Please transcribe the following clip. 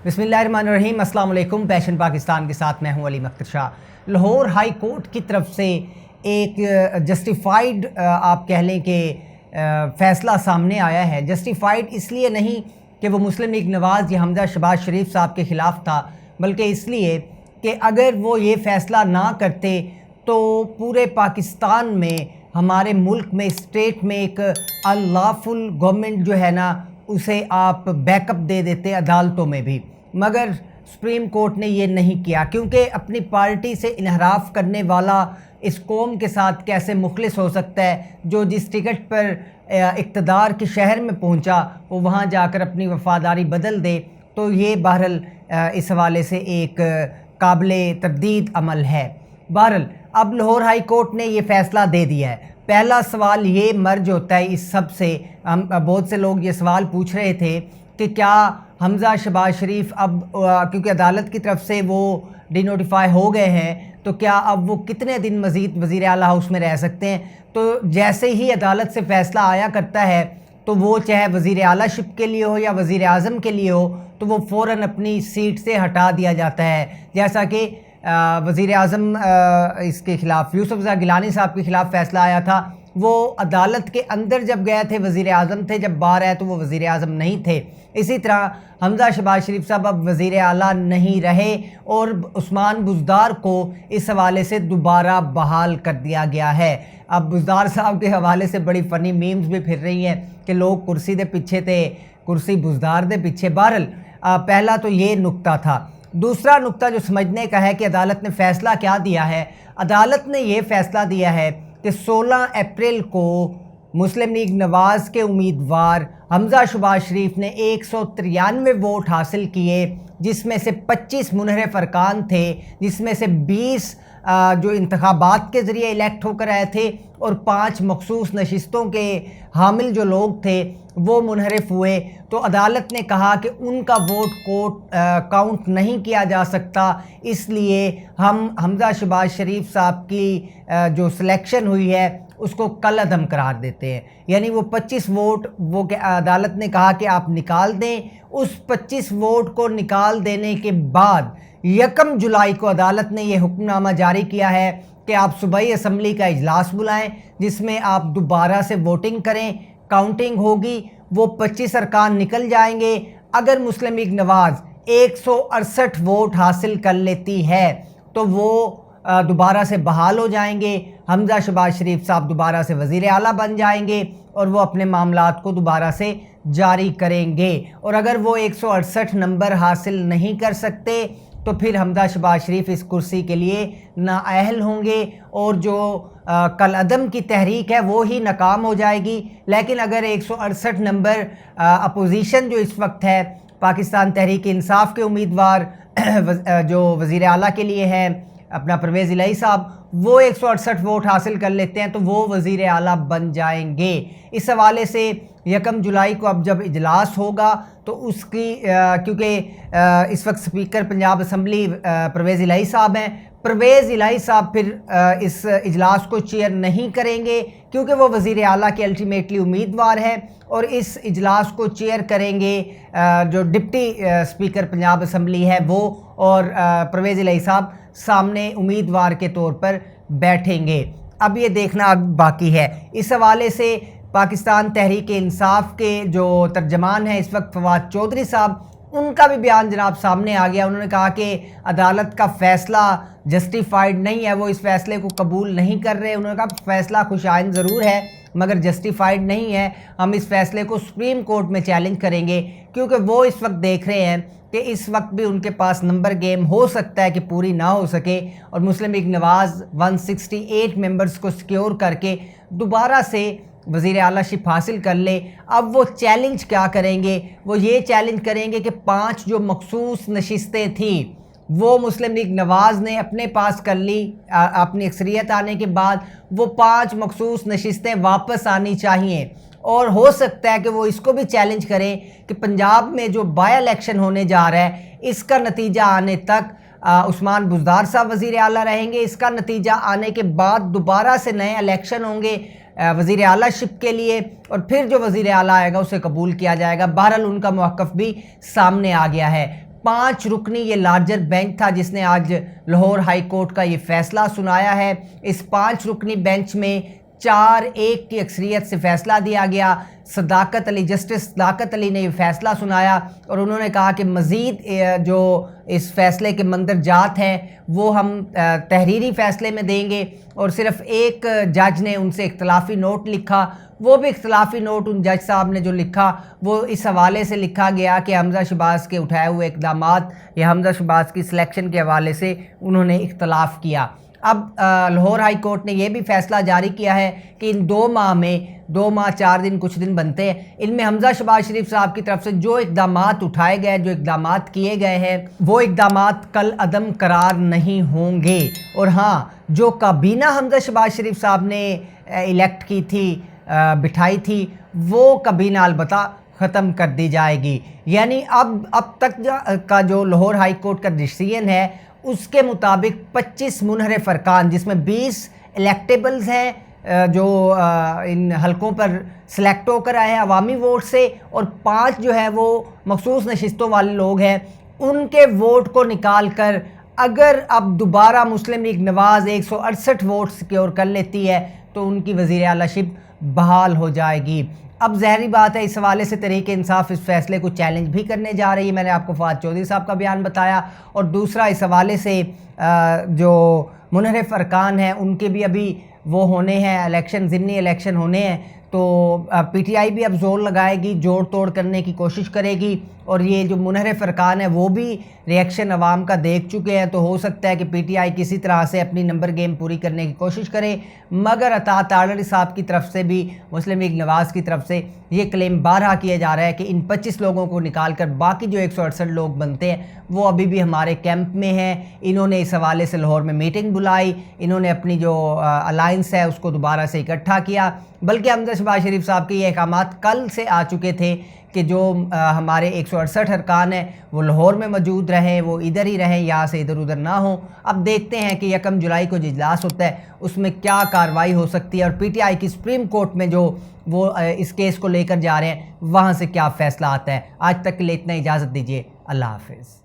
बिस्मिल्लाहिर्रहमानिर्रहीम। अस्सलाम वालेकुम। पैशन पाकिस्तान के साथ मैं हूं अली मख्तर शाह। लाहौर हाई कोर्ट की तरफ से एक जस्टिफाइड आप कह लें कि फ़ैसला सामने आया है। जस्टिफाइड इसलिए नहीं कि वो मुस्लिम लीग नवाज़ या हमजा शहबाज शरीफ साहब के ख़िलाफ़ था, बल्कि इसलिए कि अगर वो ये फ़ैसला ना करते तो पूरे पाकिस्तान में, हमारे मुल्क में, स्टेट में एक अनलॉफुल गवर्नमेंट जो है ना, उसे आप बैकअप दे देते अदालतों में भी। मगर सुप्रीम कोर्ट ने ये नहीं किया, क्योंकि अपनी पार्टी से इन्हराफ करने वाला इस कौम के साथ कैसे मुखलिस हो सकता है, जो जिस टिकट पर इक़्तिदार के शहर में पहुंचा वो वहां जाकर अपनी वफ़ादारी बदल दे। तो ये बहरहाल इस हवाले से एक काबिले तरदीद अमल है। बहरहाल अब लाहौर हाई कोर्ट ने ये फ़ैसला दे दिया है। पहला सवाल ये मर्ज होता है इस सब से, हम बहुत से लोग ये सवाल पूछ रहे थे कि क्या हमजा शहबाज शरीफ अब क्योंकि अदालत की तरफ से वो डिनोटिफाई हो गए हैं, तो क्या अब वो कितने दिन मज़ीद वज़ीर आला हाउस में रह सकते हैं। तो जैसे ही अदालत से फ़ैसला आया करता है तो वो चाहे वज़ीर आला शिप के लिए हो या वज़ीर आज़म के लिए हो, तो वो फ़ौरन अपनी सीट से हटा दिया जाता है। जैसा कि वज़ीर आज़म इसके ख़िलाफ़ यूसुफ़ गिलानी साहब के ख़िलाफ़ फ़ैसला आया था, वो अदालत के अंदर जब गए थे वज़ीर आज़म थे, जब बाहर आए तो वो वज़ीर आज़म नहीं थे। इसी तरह हमजा शहबाज शरीफ साहब अब वज़ीर आला नहीं रहे और उस्मान बुज़दार को इस हवाले से दोबारा बहाल कर दिया गया है। अब बुज़दार साहब के हवाले से बड़ी फ़नी मीम्स भी फिर रही हैं कि लोग कुर्सी दे पीछे थे, कुर्सी बुज़दार दे पीछे। बहरहाल पहला तो ये नुक्ता था। दूसरा नुक्ता जो समझने का है कि अदालत ने फ़ैसला क्या दिया है। अदालत ने ये फ़ैसला दिया है कि 16 अप्रैल को मुस्लिम लीग नवाज़ के उम्मीदवार हमजा शहबाज शरीफ ने 193 वोट हासिल किए, जिसमें से 25 मुनहरफ अरकान थे, जिसमें से 20 जो इंतखाबात के ज़रिए इलेक्ट होकर आए थे और 5 मखसूस नशिस्तों के हामिल जो लोग थे वो मुनहरफ हुए। तो अदालत ने कहा कि उनका वोट काउंट नहीं किया जा सकता, इसलिए हम हमजा शहबाज शरीफ साहब की जो सिलेक्शन हुई है उसको कल अदम करार देते हैं। यानी वो 25 वोट वो अदालत ने कहा कि आप निकाल दें। उस 25 वोट को निकाल देने के बाद 1 जुलाई को अदालत ने ये हुक्मनामा जारी किया है कि आप सूबाई असम्बली का इजलास बुलाएं, जिसमें आप दोबारा से वोटिंग करें, काउंटिंग होगी, वो 25 अरकान निकल जाएंगे। अगर मुस्लिम लीग नवाज़ 168 वोट हासिल कर लेती है तो वो दोबारा से बहाल हो जाएंगे। हमजा शहबाज शरीफ साहब दोबारा से वज़ीर आला बन जाएंगे और वो अपने मामलात को दोबारा से जारी करेंगे। और अगर वो 168 नंबर हासिल नहीं कर सकते तो फिर हमजा शहबाज शरीफ इस कुर्सी के लिए नाअहल होंगे और जो कल अदम की तहरीक है वो ही नाकाम हो जाएगी। लेकिन अगर 168 नंबर अपोजिशन जो इस वक्त है, पाकिस्तान तहरीक इंसाफ के उम्मीदवार जो वज़ीर आला के लिए हैं अपना परवेज़ इलाही साहब, वो 168 वोट हासिल कर लेते हैं तो वो वज़ीर आला बन जाएंगे। इस हवाले से 1 जुलाई को अब जब इजलास होगा तो उसकी क्योंकि इस वक्त स्पीकर पंजाब असम्बली परवेज़ इलाही साहब हैं, परवेज़ इलाही साहब फिर इस इजलास को चेयर नहीं करेंगे, क्योंकि वो वज़ीर आला के अल्टीमेटली उम्मीदवार हैं और इस इजलास को चेयर करेंगे जो डिप्टी स्पीकर पंजाब असम्बली है वो, और परवेज़ इलाही साहब सामने उम्मीदवार के तौर पर बैठेंगे। अब ये देखना बाकी है। इस हवाले से पाकिस्तान तहरीक इंसाफ के जो तर्जमान हैं इस वक्त फवाद चौधरी साहब, उनका भी बयान जनाब सामने आ गया। उन्होंने कहा कि अदालत का फ़ैसला जस्टिफाइड नहीं है, वो इस फ़ैसले को कबूल नहीं कर रहे। उन्होंने कहा फ़ैसला खुशाइन ज़रूर है मगर जस्टिफाइड नहीं है, हम इस फ़ैसले को सुप्रीम कोर्ट में चैलेंज करेंगे, क्योंकि वो इस वक्त देख रहे हैं कि इस वक्त भी उनके पास नंबर गेम हो सकता है कि पूरी ना हो सके और मुस्लिम लीग नवाज़ 168 मेंबर्स को सिक्योर करके दोबारा से वज़ीर आला शिप हासिल कर ले। अब वो चैलेंज क्या करेंगे? वो ये चैलेंज करेंगे कि 5 जो मखसूस नशिस्तें थी वो मुस्लिम लीग नवाज़ ने अपने पास कर ली, अपनी अक्सरियत आने के बाद वो 5 मखसूस नशिस्तें वापस आनी चाहिए। और हो सकता है कि वो इसको भी चैलेंज करें कि पंजाब में जो बाय इलेक्शन होने जा रहा है इसका नतीजा आने तक उस्मान बुज़दार साहब वज़ीर आला रहेंगे, इसका नतीजा आने के बाद दोबारा से नए इलेक्शन होंगे वज़ीर आला शिप के लिए और फिर जो वज़ीर आला आएगा उसे कबूल किया जाएगा। बहरहाल उनका मौक़िफ़ भी सामने आ गया है। 5 رکنی یہ لارجر بینچ تھا جس نے آج لاہور ہائی کورٹ کا یہ فیصلہ سنایا ہے۔ اس 5 رکنی بینچ میں 4-1 کی اکثریت سے فیصلہ دیا گیا۔ جسٹس صداقت علی نے یہ فیصلہ سنایا اور انہوں نے کہا کہ مزید جو اس فیصلے کے مندرجات ہیں وہ ہم تحریری فیصلے میں دیں گے، اور صرف ایک جج نے ان سے اختلافی نوٹ لکھا۔ وہ بھی اختلافی نوٹ ان جج صاحب نے جو لکھا وہ اس حوالے سے لکھا گیا کہ حمزہ شہباز کے اٹھائے ہوئے اقدامات یا حمزہ شہباز کی سلیکشن کے حوالے سے انہوں نے اختلاف کیا۔ اب لاہور ہائی کورٹ نے یہ بھی فیصلہ جاری کیا ہے کہ ان 2 ماہ میں 2 ماہ 4 دن کچھ دن بنتے ہیں، ان میں حمزہ شہباز شریف صاحب کی طرف سے جو اقدامات اٹھائے گئے، جو اقدامات کیے گئے ہیں، وہ اقدامات کل عدم قرار نہیں ہوں گے، اور ہاں جو کابینہ حمزہ شہباز شریف صاحب نے الیکٹ کی تھی، بٹھائی تھی، وہ کابینہ البتہ ختم کر دی جائے گی۔ یعنی اب تک کا جو لاہور ہائی کورٹ کا ڈیسیژن ہے اس کے مطابق 25 منحرف ارکان، جس میں 20 الیکٹیبلز ہیں جو ان حلقوں پر سلیکٹ ہو کر آئے ہیں عوامی ووٹ سے، اور 5 جو ہے وہ مخصوص نشستوں والے لوگ ہیں، ان کے ووٹ کو نکال کر اگر اب دوبارہ مسلم لیگ نواز 168 ووٹ سیکیور کر لیتی ہے تو ان کی وزیر اعلیٰ شپ بحال ہو جائے گی۔ اب ظاہری بات ہے اس حوالے سے تحریک انصاف اس فیصلے کو چیلنج بھی کرنے جا رہی ہے، میں نے آپ کو فواد چودھری صاحب کا بیان بتایا، اور دوسرا اس حوالے سے جو منحرف ارکان ہیں ان کے بھی ابھی وہ ہونے ہیں الیکشن، ضمنی الیکشن ہونے ہیں، تو پی ٹی آئی بھی اب زور لگائے گی، جوڑ توڑ کرنے کی کوشش کرے گی، اور یہ جو منحرف ارکان ہیں وہ بھی ریئیکشن عوام کا دیکھ چکے ہیں، تو ہو سکتا ہے کہ پی ٹی آئی کسی طرح سے اپنی نمبر گیم پوری کرنے کی کوشش کرے، مگر عطا تاڑری صاحب کی طرف سے بھی مسلم لیگ نواز کی طرف سے یہ کلیم بارہا کیا جا رہا ہے کہ ان 25 لوگوں کو نکال کر باقی جو 168 لوگ بنتے ہیں وہ ابھی بھی ہمارے کیمپ میں ہیں۔ انہوں نے اس حوالے سے لاہور میں میٹنگ بلائی، انہوں نے اپنی جو الائنس ہے اس کو دوبارہ سے اکٹھا کیا، بلکہ حمزہ شہباز شریف صاحب کے یہ احکامات کل سے آ چکے تھے کہ جو ہمارے 168 ارکان ہیں وہ لاہور میں موجود رہیں، وہ ادھر ہی رہیں، یہاں سے ادھر ادھر نہ ہوں۔ اب دیکھتے ہیں کہ 1 جولائی کو جو اجلاس ہوتا ہے اس میں کیا کارروائی ہو سکتی ہے، اور پی ٹی آئی کی سپریم کورٹ میں جو وہ اس کیس کو لے کر جا رہے ہیں وہاں سے کیا فیصلہ آتا ہے۔ آج تک کے لیے اتنا، اجازت دیجیے، اللہ حافظ۔